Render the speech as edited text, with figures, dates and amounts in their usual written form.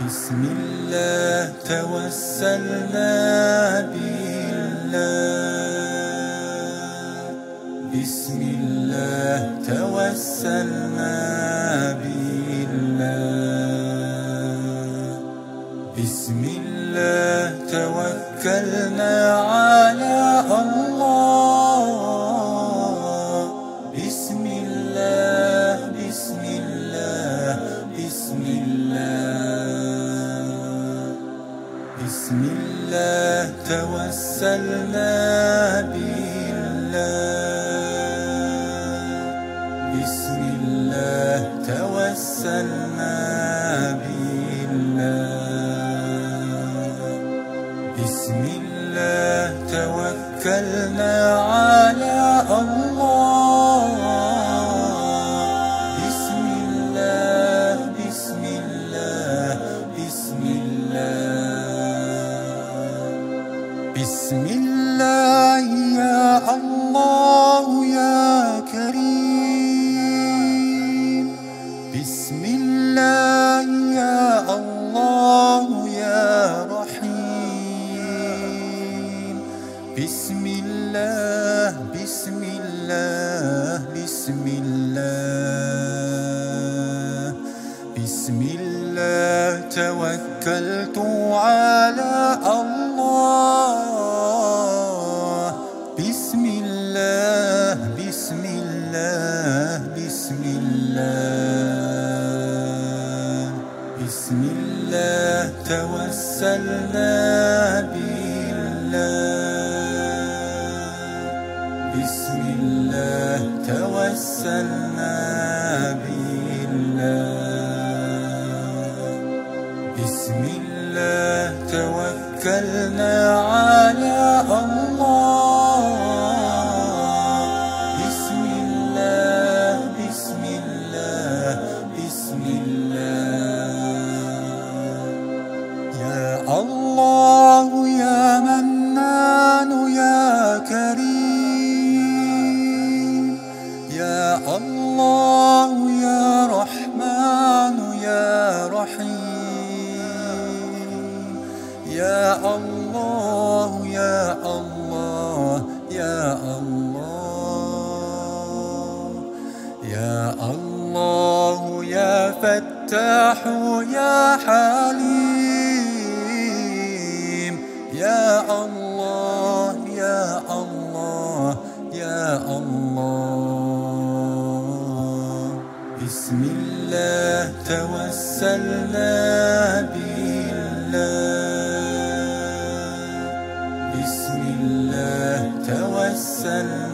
بسم الله توسلنا بالله، بسم الله توسلنا بالله، بسم الله توكلنا على الله، بسم الله بسم الله بسم الله، بسم الله توسلنا بالله، بسم الله توسلنا بالله، بسم الله توكلنا على الله، بسم الله بسم الله بسم الله، بسم الله يا الله يا كريم، بسم الله يا الله يا رحيم، بسم الله بسم الله بسم الله، بسم الله توكلت على الله، بسم الله بسم الله بسم الله، بسم الله توسلنا بالله، بسم الله توسلنا بالله، بسم الله توكلنا على الله، بسم الله بسم الله بسم الله، يا الله يا منان يا كريم، يا الله يا رحمن يا رحيم، يا الله يا الله يا الله، يا الله يا فتاح يا حليم، يا الله يا الله يا الله، بسم الله توسلنا بالله، بسم الله توسلنا